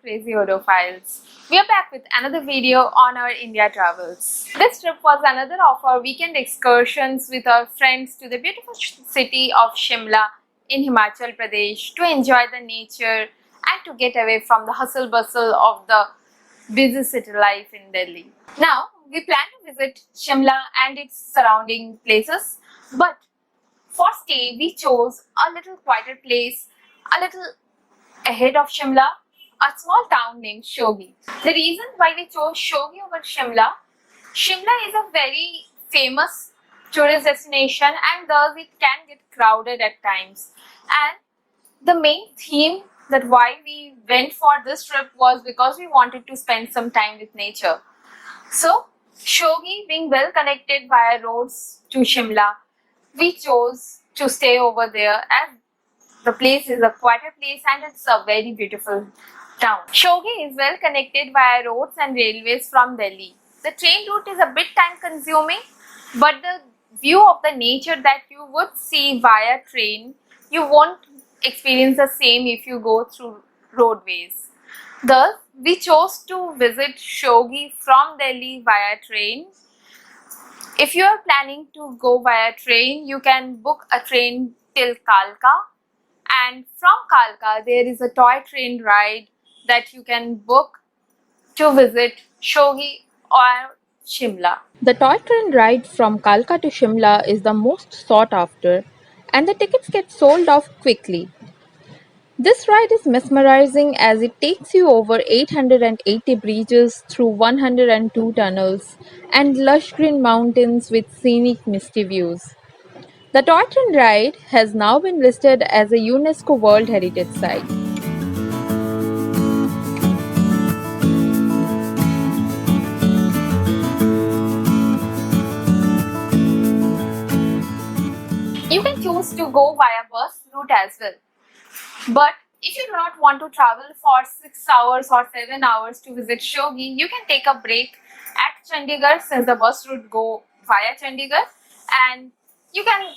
Crazy Odophiles. We are back with another video on our India travels. This trip was another of our weekend excursions with our friends to the beautiful city of Shimla in Himachal Pradesh to enjoy the nature and to get away from the hustle bustle of the busy city life in Delhi. Now, we plan to visit Shimla and its surrounding places, but for stay we chose a little quieter place, a little ahead of Shimla, a small town named Shogi. The reason why we chose Shogi over Shimla, Shimla is a very famous tourist destination and thus it can get crowded at times. And the main theme that why we went for this trip was because we wanted to spend some time with nature. So, Shogi being well connected via roads to Shimla, we chose to stay over there as the place is a quieter place and it's a very beautiful town. Shogi is well connected via roads and railways from Delhi. The train route is a bit time consuming, but the view of the nature that you would see via train, you won't experience the same if you go through roadways. Thus, we chose to visit Shogi from Delhi via train. If you are planning to go via train, you can book a train till Kalka, and from Kalka there is a toy train ride that you can book to visit Shogi or Shimla. The toy train ride from Kalka to Shimla is the most sought after, and the tickets get sold off quickly. This ride is mesmerizing as it takes you over 880 bridges through 102 tunnels and lush green mountains with scenic misty views. The toy train ride has now been listed as a UNESCO World Heritage Site. You can choose to go via bus route as well. But if you do not want to travel for 6 hours or 7 hours to visit Shogi, you can take a break at Chandigarh since the bus route go via Chandigarh, and you can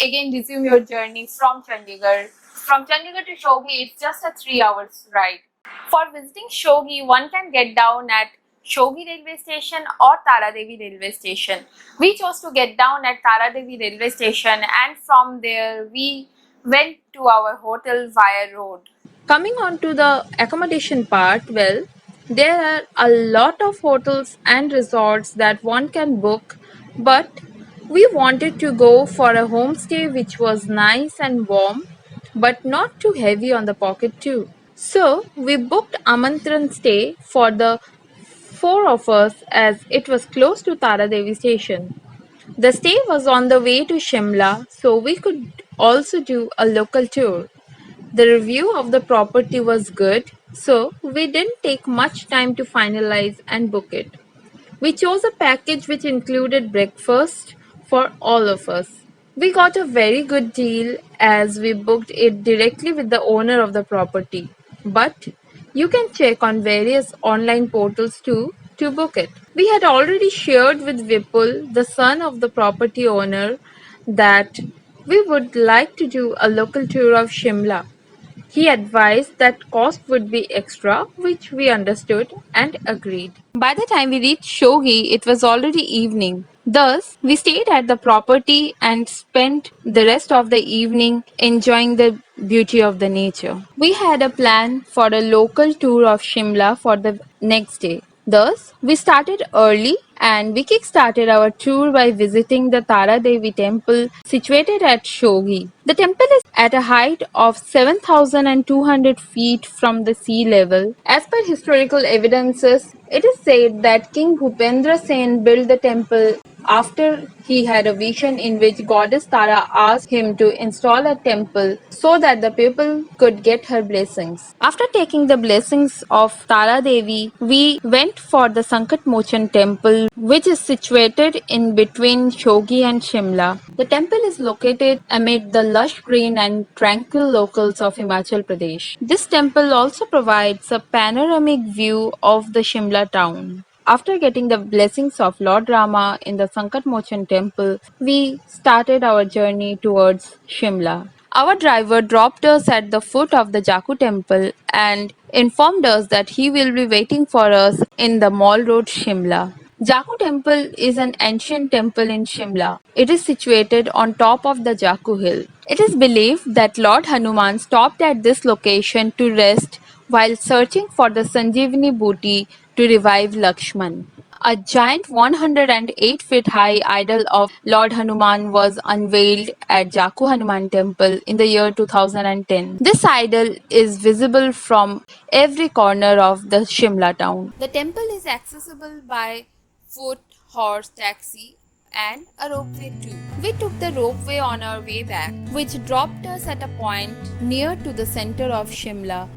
again resume your journey from Chandigarh. From Chandigarh to Shogi, it's just a 3 hours ride. For visiting Shogi, one can get down at Shogi railway station or Taradevi railway station. We chose to get down at Taradevi railway station, and from there we went to our hotel via road. Coming on to the accommodation part, well, there are a lot of hotels and resorts that one can book, but we wanted to go for a homestay which was nice and warm, but not too heavy on the pocket too. So we booked Amantran stay for the four of us as it was close to Taradevi station. The stay was on the way to Shimla, so we could also do a local tour. The review of the property was good, so we didn't take much time to finalize and book it. We chose a package which included breakfast for all of us. We got a very good deal as we booked it directly with the owner of the property. But you can check on various online portals too to book it. We had already shared with Vipul, the son of the property owner, that we would like to do a local tour of Shimla. He advised that cost would be extra, which we understood and agreed. By the time we reached Shogi, it was already evening. Thus, we stayed at the property and spent the rest of the evening enjoying the beauty of the nature. We had a plan for a local tour of Shimla for the next day. Thus, we started early and we kick-started our tour by visiting the Tara Devi temple situated at Shogi. The temple is at a height of 7,200 feet from the sea level. As per historical evidences, it is said that King Bhupendra Sen built the temple after he had a vision in which goddess Tara asked him to install a temple so that the people could get her blessings. After taking the blessings of Tara Devi, we went for the Sankat Mochan temple, which is situated in between Shogi and Shimla. The temple is located amid the lush green and tranquil locals of Himachal Pradesh. This temple also provides a panoramic view of the Shimla town. After getting the blessings of Lord Rama in the Sankat Mochan temple, we started our journey towards Shimla. Our driver dropped us at the foot of the Jaku temple and informed us that he will be waiting for us in the Mall Road, Shimla. Jaku temple is an ancient temple in Shimla. It is situated on top of the Jaku hill. It is believed that Lord Hanuman stopped at this location to rest while searching for the Sanjeevani booty to revive Lakshman. A giant 108 feet high idol of Lord Hanuman was unveiled at Jaku Hanuman Temple in the year 2010. This idol is visible from every corner of the Shimla town. The temple is accessible by foot, horse, taxi, and a ropeway too. We took the ropeway on our way back, which dropped us at a point near to the center of Shimla.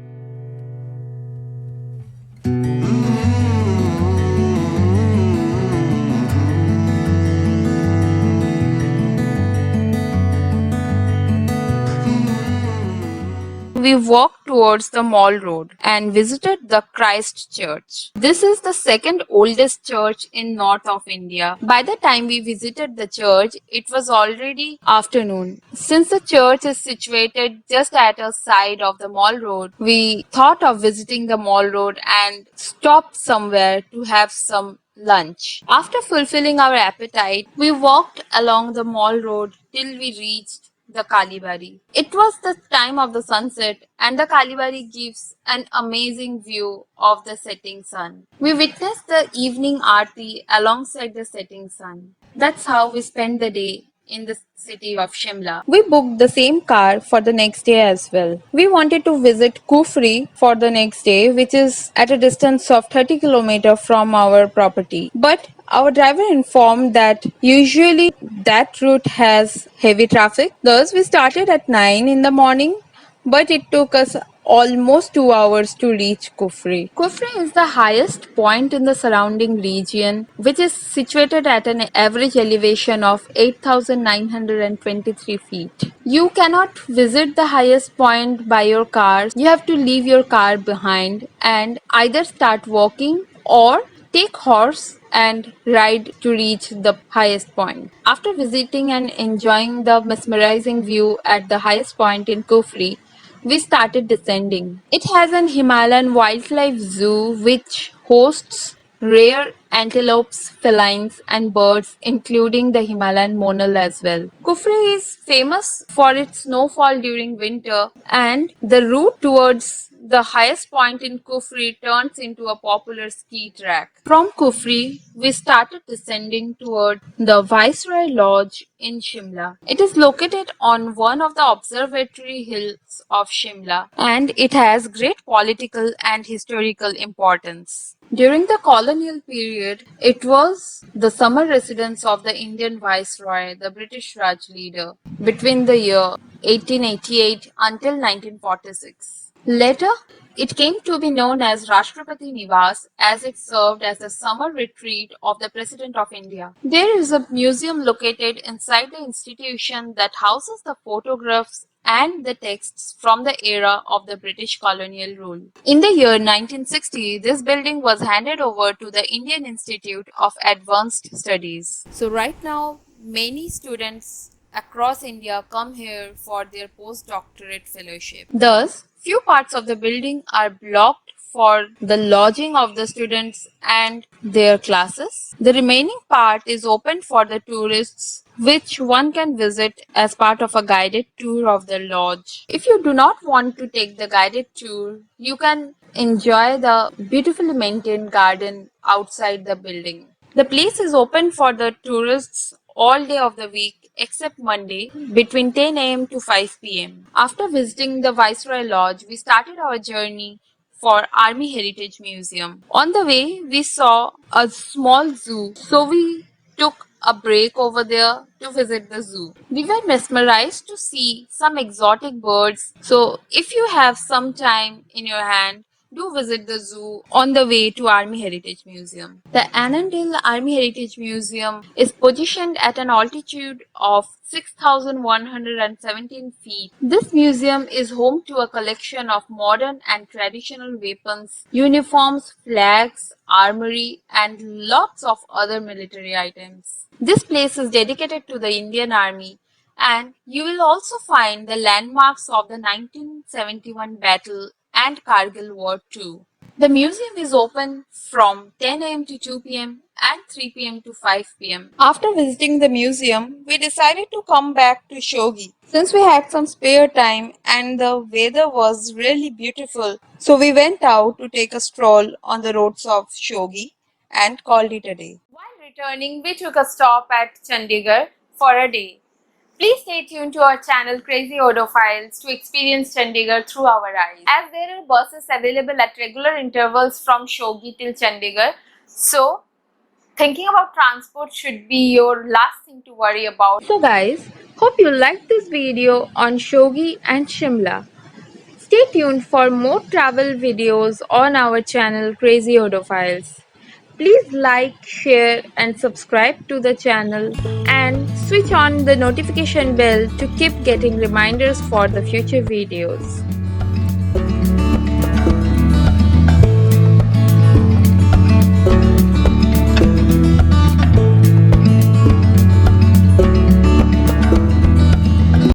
We walked towards the Mall Road and visited the Christ Church. This is the second oldest church in north of India. By the time we visited the church, it was already afternoon. Since the church is situated just at a side of the Mall Road, we thought of visiting the Mall Road and stopped somewhere to have some lunch. After fulfilling our appetite, we walked along the Mall Road till we reached the Kalibari. It was the time of the sunset, and the Kalibari gives an amazing view of the setting sun. We witnessed the evening aarti alongside the setting sun. That's how we spent the day in the city of Shimla. We booked the same car for the next day as well. We wanted to visit Kufri for the next day, which is at a distance of 30 km from our property. But our driver informed that usually that route has heavy traffic. Thus, we started at 9 in the morning, but it took us almost 2 hours to reach Kufri. Kufri is the highest point in the surrounding region, which is situated at an average elevation of 8,923 feet. You cannot visit the highest point by your car. You have to leave your car behind and either start walking or take horse and ride to reach the highest point. After visiting and enjoying the mesmerizing view at the highest point in Kufri, we started descending. It has an Himalayan wildlife zoo which hosts rare antelopes, felines, and birds, including the Himalayan monal as well. Kufri is famous for its snowfall during winter, and the route towards the highest point in Kufri turns into a popular ski track. From Kufri, we started descending toward the Viceroy Lodge in Shimla. It is located on one of the observatory hills of Shimla, and it has great political and historical importance. During the colonial period, it was the summer residence of the Indian Viceroy, the British Raj leader, between the year 1888 until 1946. Later, it came to be known as Rashtrapati Niwas as it served as the summer retreat of the President of India. There is a museum located inside the institution that houses the photographs and the texts from the era of the British colonial rule. In the year 1960, this building was handed over to the Indian Institute of Advanced Studies. So right now, many students across India come here for their postdoctorate fellowship. Thus, few parts of the building are blocked for the lodging of the students and their classes. The remaining part is open for the tourists, which one can visit as part of a guided tour of the lodge. If you do not want to take the guided tour, you can enjoy the beautifully maintained garden outside the building. The place is open for the tourists all day of the week except Monday between 10 a.m. to 5 p.m. After visiting the Viceroy Lodge, we started our journey for Army Heritage Museum. On the way, we saw a small zoo, so we took a break over there to visit the zoo. We were mesmerized to see some exotic birds, so if you have some time in your hand, do visit the zoo on the way to Army Heritage Museum. The Annandale Army Heritage Museum is positioned at an altitude of 6,117 feet. This museum is home to a collection of modern and traditional weapons, uniforms, flags, armory, and lots of other military items. This place is dedicated to the Indian Army And you will also find the landmarks of the 1971 battle and Kargil War too. The museum is open from 10 a.m. to 2 p.m. and 3 p.m. to 5 p.m. After visiting the museum, we decided to come back to Shogi since we had some spare time and the weather was really beautiful. So we went out to take a stroll on the roads of Shogi and called it a day. While returning, we took a stop at Chandigarh for a day. Please stay tuned to our channel Crazy Odophiles to experience Chandigarh through our eyes, as there are buses available at regular intervals from Shogi till Chandigarh. So, thinking about transport should be your last thing to worry about. So guys, hope you liked this video on Shogi and Shimla. Stay tuned for more travel videos on our channel Crazy Odophiles. Please like, share and subscribe to the channel and switch on the notification bell to keep getting reminders for the future videos.